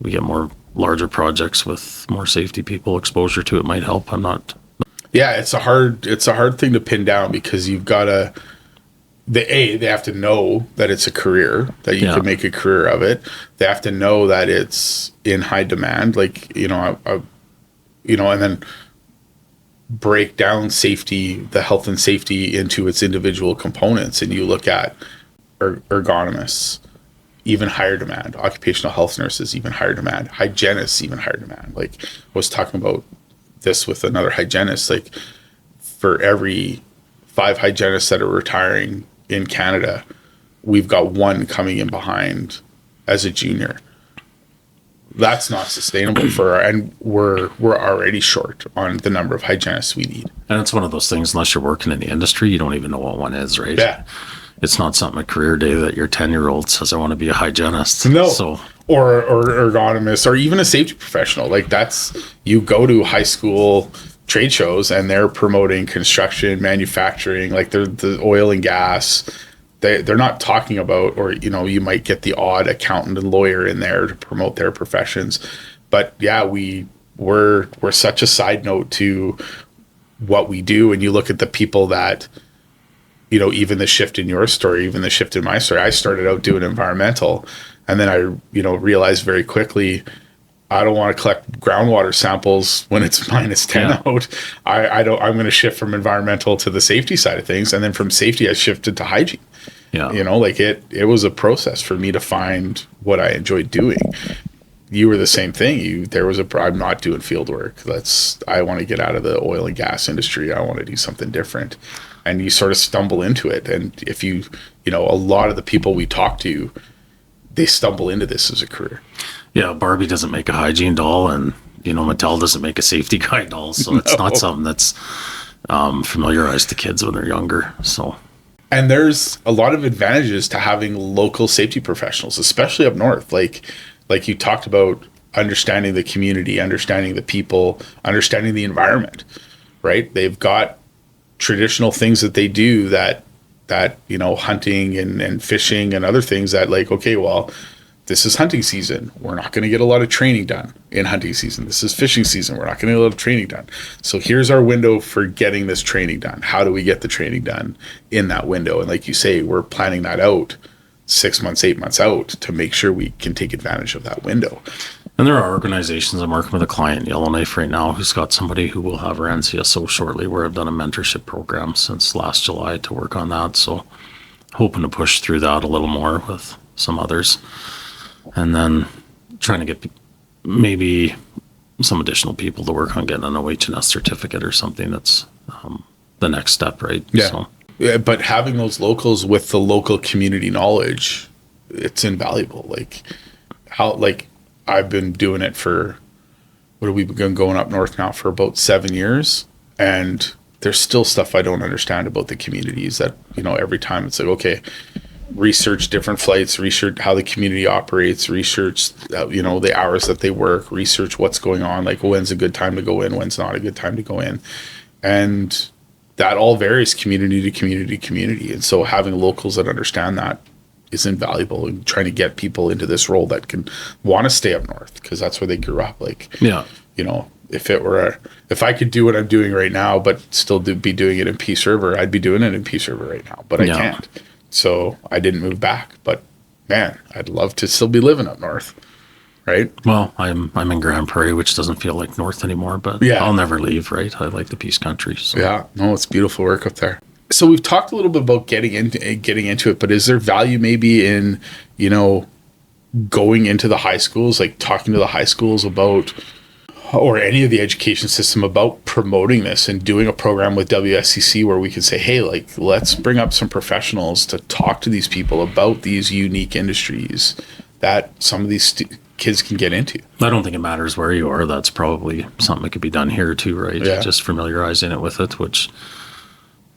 we get more larger projects with more safety people, exposure to it might help. I'm not. Yeah, it's a hard thing to pin down, because you've got to, they have to know that it's a career, that you can make a career of it. They have to know that it's in high demand, and then break down the health and safety into its individual components. And you look at ergonomists, even higher demand, occupational health nurses, even higher demand, hygienists, even higher demand. Like I was talking about this with another hygienist, like for every 5 hygienists that are retiring in Canada, we've got 1 coming in behind as a junior. That's not sustainable and we're already short on the number of hygienists we need. And it's one of those things, unless you're working in the industry, you don't even know what one is, right? Yeah. It's not something, a career day that your 10-year-old says, I want to be a hygienist. No. So, or ergonomist, or even a safety professional. Like you go to high school trade shows and they're promoting construction, manufacturing, like they're the oil and gas. they're not talking about, or, you know, you might get the odd accountant and lawyer in there to promote their professions. But yeah, we're such a side note to what we do. And you look at the people that, you know, even the shift in your story, even the shift in my story, I started out doing environmental, and then I, you know, realized very quickly, I don't want to collect groundwater samples when it's -10 out. I'm going to shift from environmental to the safety side of things. And then from safety, I shifted to hygiene. Yeah. You know, like it was a process for me to find what I enjoyed doing. You were the same thing. I'm not doing field work. I want to get out of the oil and gas industry. I want to do something different. And you sort of stumble into it. And if you know, a lot of the people we talk to, they stumble into this as a career. Yeah, Barbie doesn't make a hygiene doll, and, you know, Mattel doesn't make a safety guy doll. So it's not something that's familiarized to kids when they're younger. So, and there's a lot of advantages to having local safety professionals, especially up north. Like you talked about, understanding the community, understanding the people, understanding the environment, right? They've got traditional things that they do that, you know, hunting and fishing and other things that, like, okay, well, this is hunting season. We're not going to get a lot of training done in hunting season. This is fishing season. We're not going to get a lot of training done. So here's our window for getting this training done. How do we get the training done in that window? And like you say, we're planning that out 6 months, 8 months out to make sure we can take advantage of that window. And there are organizations. I'm working with a client in Yellowknife right now who's got somebody who will have her NCSO shortly, where I've done a mentorship program since last July to work on that. So hoping to push through that a little more with some others. And then trying to get maybe some additional people to work on getting an OH&S certificate or something. That's the next step, right? Yeah. So. Yeah, but having those locals with the local community knowledge, it's invaluable. Like I've been doing it for, what have we been going up north now for about 7 years, and there's still stuff I don't understand about the communities that, you know, every time it's like, okay, research different flights, research how the community operates, research, you know, the hours that they work, research what's going on, like when's a good time to go in, when's not a good time to go in. And that all varies community to community to community. And so having locals that understand that is invaluable, and trying to get people into this role that can want to stay up north because that's where they grew up. Like, yeah, you know, if I could do what I'm doing right now, but still be doing it in Peace River, I'd be doing it in Peace River right now, but I can't. So I didn't move back, but man, I'd love to still be living up north. Right. Well, I'm in Grand Prairie, which doesn't feel like north anymore, but yeah, I'll never leave. Right. I like the Peace Country. So. Yeah. No, it's beautiful work up there. So we've talked a little bit about getting into it, but is there value maybe in, you know, going into the high schools, like talking to the high schools about, or any of the education system about promoting this and doing a program with WSCC where we can say, hey, like, let's bring up some professionals to talk to these people about these unique industries that some of these kids can get into. I don't think it matters where you are. That's probably something that could be done here too, right? Yeah. Just familiarizing it with it, which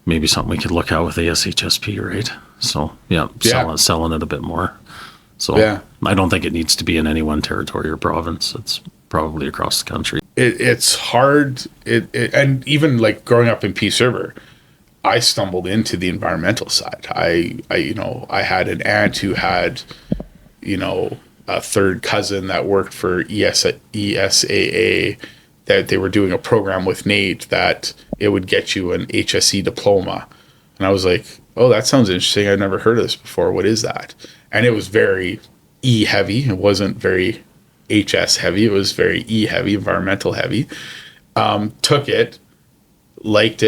maybe something we could look at with ASHSP, right? So yeah, selling it a bit more. So yeah. I don't think it needs to be in any one territory or province. It's probably across the country. It's hard. And even like growing up in Peace River, I stumbled into the environmental side. I had an aunt who had, you know, a third cousin that worked for ESAA, that they were doing a program with Nate that it would get you an HSE diploma. And I was like, oh, that sounds interesting. I've never heard of this before. What is that? And it was very E heavy. It wasn't very HS heavy. It was very E heavy, environmental heavy. Took it, liked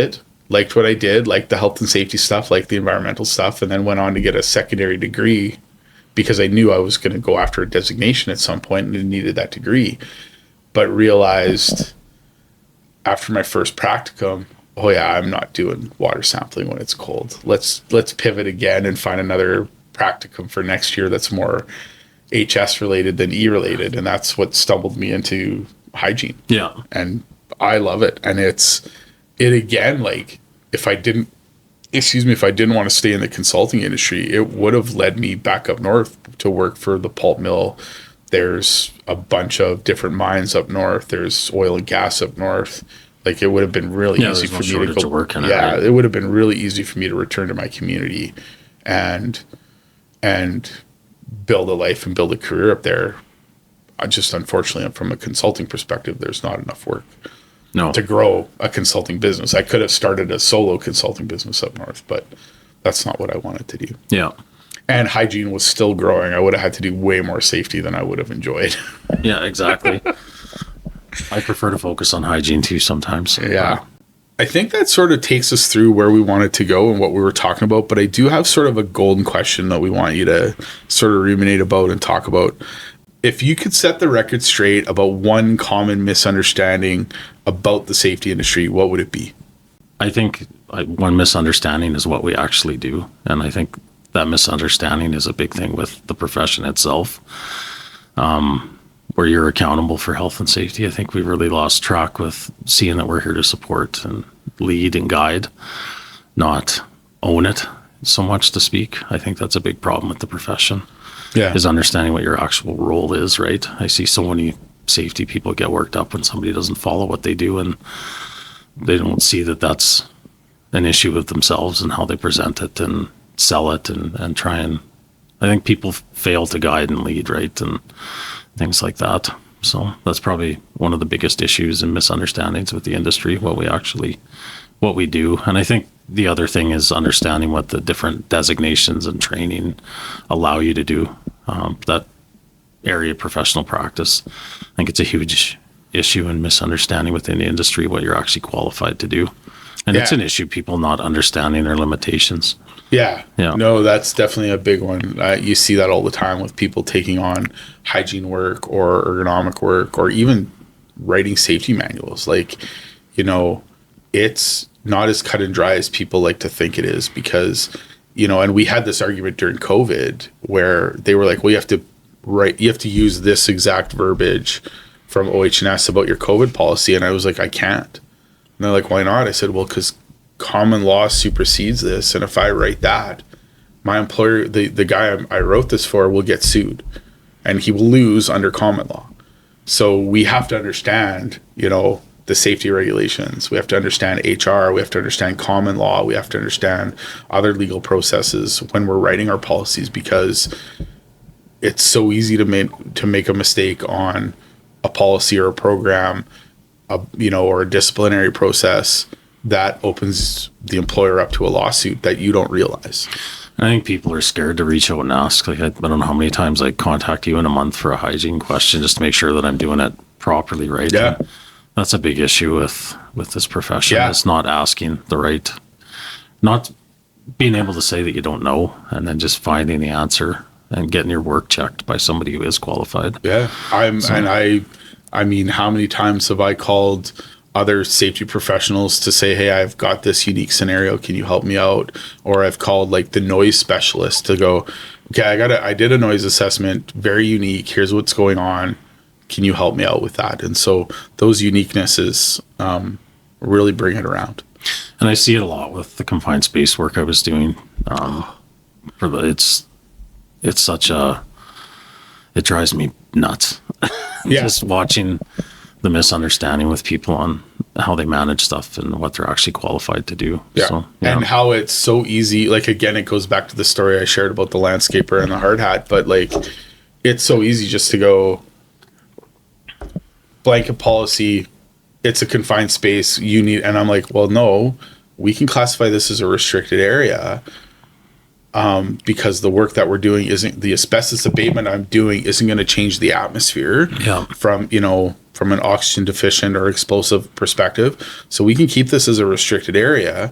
what I did, liked the health and safety stuff, liked the environmental stuff, and then went on to get a secondary degree because I knew I was going to go after a designation at some point and needed that degree. But realized after my first practicum, oh yeah, I'm not doing water sampling when it's cold. Let's pivot again and find another practicum for next year that's more HS related than E related. And that's what stumbled me into hygiene. Yeah. And I love it. And it again, like if I didn't want to stay in the consulting industry, it would have led me back up north to work for the pulp mill. There's a bunch of different mines up north. There's oil and gas up north. Like it would have been really easy for me to go. Work in it would have been really easy for me to return to my community and build a life and build a career up there. I just, unfortunately, from a consulting perspective, there's not enough work to grow a consulting business. I could have started a solo consulting business up north, but that's not what I wanted to do. Yeah. And hygiene was still growing. I would have had to do way more safety than I would have enjoyed. Yeah, exactly. I prefer to focus on hygiene too sometimes. Yeah. I think that sort of takes us through where we wanted to go and what we were talking about, but I do have sort of a golden question that we want you to sort of ruminate about and talk about. If you could set the record straight about one common misunderstanding about the safety industry, what would it be? I think one misunderstanding is what we actually do. And I think that misunderstanding is a big thing with the profession itself, where you're accountable for health and safety. I think we've really lost track with seeing that we're here to support and lead and guide, not own it so much to speak. I think that's a big problem with the profession. Yeah. Is understanding what your actual role is, right? I see so many safety people get worked up when somebody doesn't follow what they do, and they don't see that that's an issue with themselves and how they present it and sell it and try and, I think people fail to guide and lead, right? And things like that. So that's probably one of the biggest issues and misunderstandings with the industry, what we do. And I think the other thing is understanding what the different designations and training allow you to do. That area of professional practice, I think it's a huge issue and misunderstanding within the industry, what you're actually qualified to do. And it's an issue, people not understanding their limitations. Yeah. No, that's definitely a big one. You see that all the time with people taking on hygiene work or ergonomic work or even writing safety manuals. Like, it's not as cut and dry as people like to think it is because, and we had this argument during COVID where they were like, well, you have to use this exact verbiage from OH&S about your COVID policy. And I was like, I can't. And they're like, why not? I said, well, because common law supersedes this. And if I write that, my employer, the guy I wrote this for, will get sued and he will lose under common law. So we have to understand, the safety regulations. We have to understand HR. We have to understand common law. We have to understand other legal processes when we're writing our policies, because it's so easy to make a mistake on a policy or a program, or a disciplinary process that opens the employer up to a lawsuit that you don't realize. I think people are scared to reach out and ask. Like, I don't know how many times I contact you in a month for a hygiene question just to make sure that I'm doing it properly, right? Yeah. And that's a big issue with this profession. Yeah. It's not asking not being able to say that you don't know and then just finding the answer and getting your work checked by somebody who is qualified. Yeah. I mean, how many times have I called other safety professionals to say, hey, I've got this unique scenario. Can you help me out? Or I've called like the noise specialist to go, okay, I did a noise assessment, very unique. Here's what's going on. Can you help me out with that? And so those uniquenesses really bring it around. And I see it a lot with the confined space work I was doing. It's it drives me nuts. Just watching the misunderstanding with people on how they manage stuff and what they're actually qualified to do. Yeah. So, and how it's so easy. Like, again, it goes back to the story I shared about the landscaper and the hard hat, but like, it's so easy just to go blanket policy. It's a confined space. And I'm like, well, no, we can classify this as a restricted area. Because the work that we're doing the asbestos abatement I'm doing isn't going to change the atmosphere from an oxygen deficient or explosive perspective. So we can keep this as a restricted area.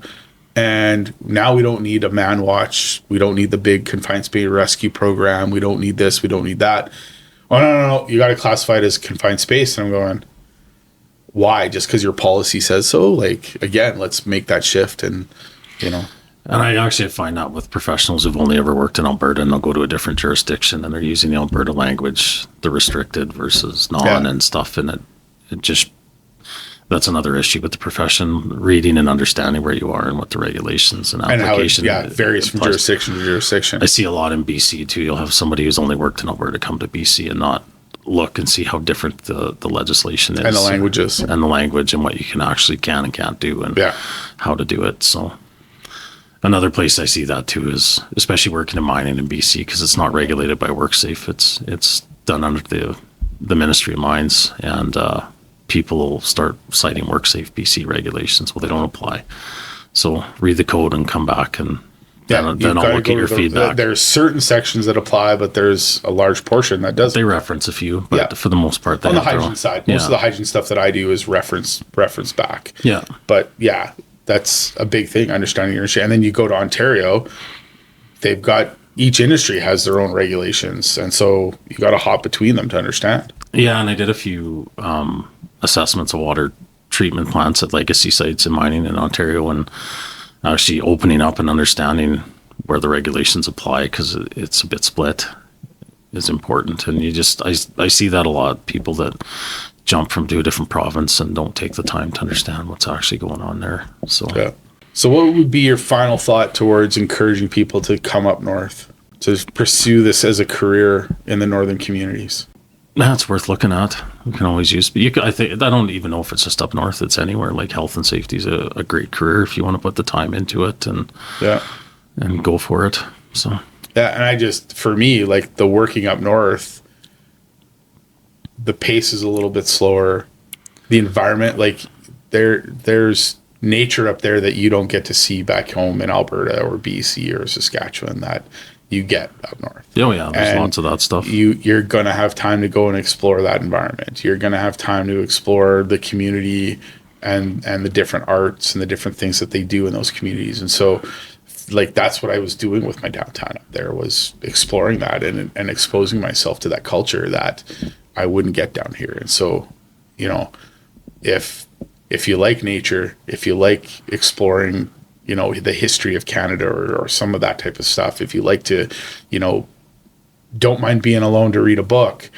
And now we don't need a man watch. We don't need the big confined space rescue program. We don't need this. We don't need that. Oh, no. You got to classify it as confined space. And I'm going, why? Just because your policy says so? Like, again, let's make that shift and. And I actually find that with professionals who've only ever worked in Alberta, and they'll go to a different jurisdiction and they're using the Alberta language, the restricted versus non and stuff. And it just, that's another issue with the profession, reading and understanding where you are and what the regulations and application. And how it varies from jurisdiction to jurisdiction. I see a lot in BC too. You'll have somebody who's only worked in Alberta come to BC and not look and see how different the legislation is. And the languages. And the language and what you can and can't do and how to do it. So. Another place I see that too is especially working in mining in BC, because it's not regulated by WorkSafe. It's done under the Ministry of Mines, and people will start citing WorkSafe BC regulations. Well, they don't apply. So read the code and come back, and then I'll look at your feedback. There's certain sections that apply, but there's a large portion that doesn't. They reference a few, but for the most part, they on the hygiene side, most of the hygiene stuff that I do is reference back. Yeah. But yeah, that's a big thing, understanding your industry. And then you go to Ontario, they've got, each industry has their own regulations, and so you got to hop between them to understand. Yeah, and I did a few assessments of water treatment plants at legacy sites in mining in Ontario, and actually opening up and understanding where the regulations apply, because it's a bit split, is important. And I see that a lot, people that jump from to a different province and don't take the time to understand what's actually going on there. So yeah. So what would be your final thought towards encouraging people to come up north, to pursue this as a career in the northern communities? That's worth looking at. We can always use, but I don't even know if it's just up north. It's anywhere. Like health and safety is a great career if you want to put the time into it and go for it. So yeah, and for me, like the working up north, the pace is a little bit slower. The environment, like there's nature up there that you don't get to see back home in Alberta or BC or Saskatchewan that you get up north. Oh yeah, there's lots of that stuff. You're going to have time to go and explore that environment. You're going to have time to explore the community and the different arts and the different things that they do in those communities. And so like that's what I was doing with my downtown up there, was exploring that and exposing myself to that culture that I wouldn't get down here. And so, you know, if you like nature, if you like exploring, you know, the history of Canada or some of that type of stuff, if you like to, you know, don't mind being alone to read a book,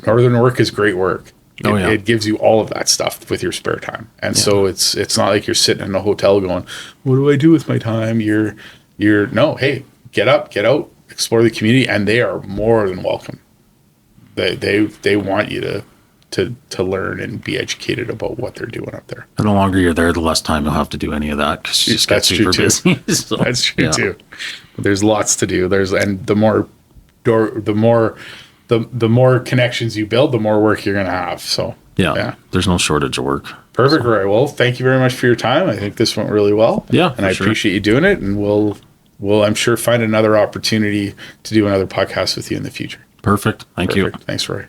northern work is great work. It gives you all of that stuff with your spare time. And so it's not like you're sitting in a hotel going, what do I do with my time? No, hey, get up, get out, explore the community, and they are more than welcome. They want you to learn and be educated about what they're doing up there. And the longer you're there, the less time you'll have to do any of that, because you just get super busy. So, that's true too. There's lots to do. And the more connections you build, the more work you're going to have. So yeah, there's no shortage of work. Perfect, Rory. Well, thank you very much for your time. I think this went really well. Yeah, and I appreciate you doing it. And we'll I'm sure find another opportunity to do another podcast with you in the future. Perfect. Thank you. Thanks, Rory.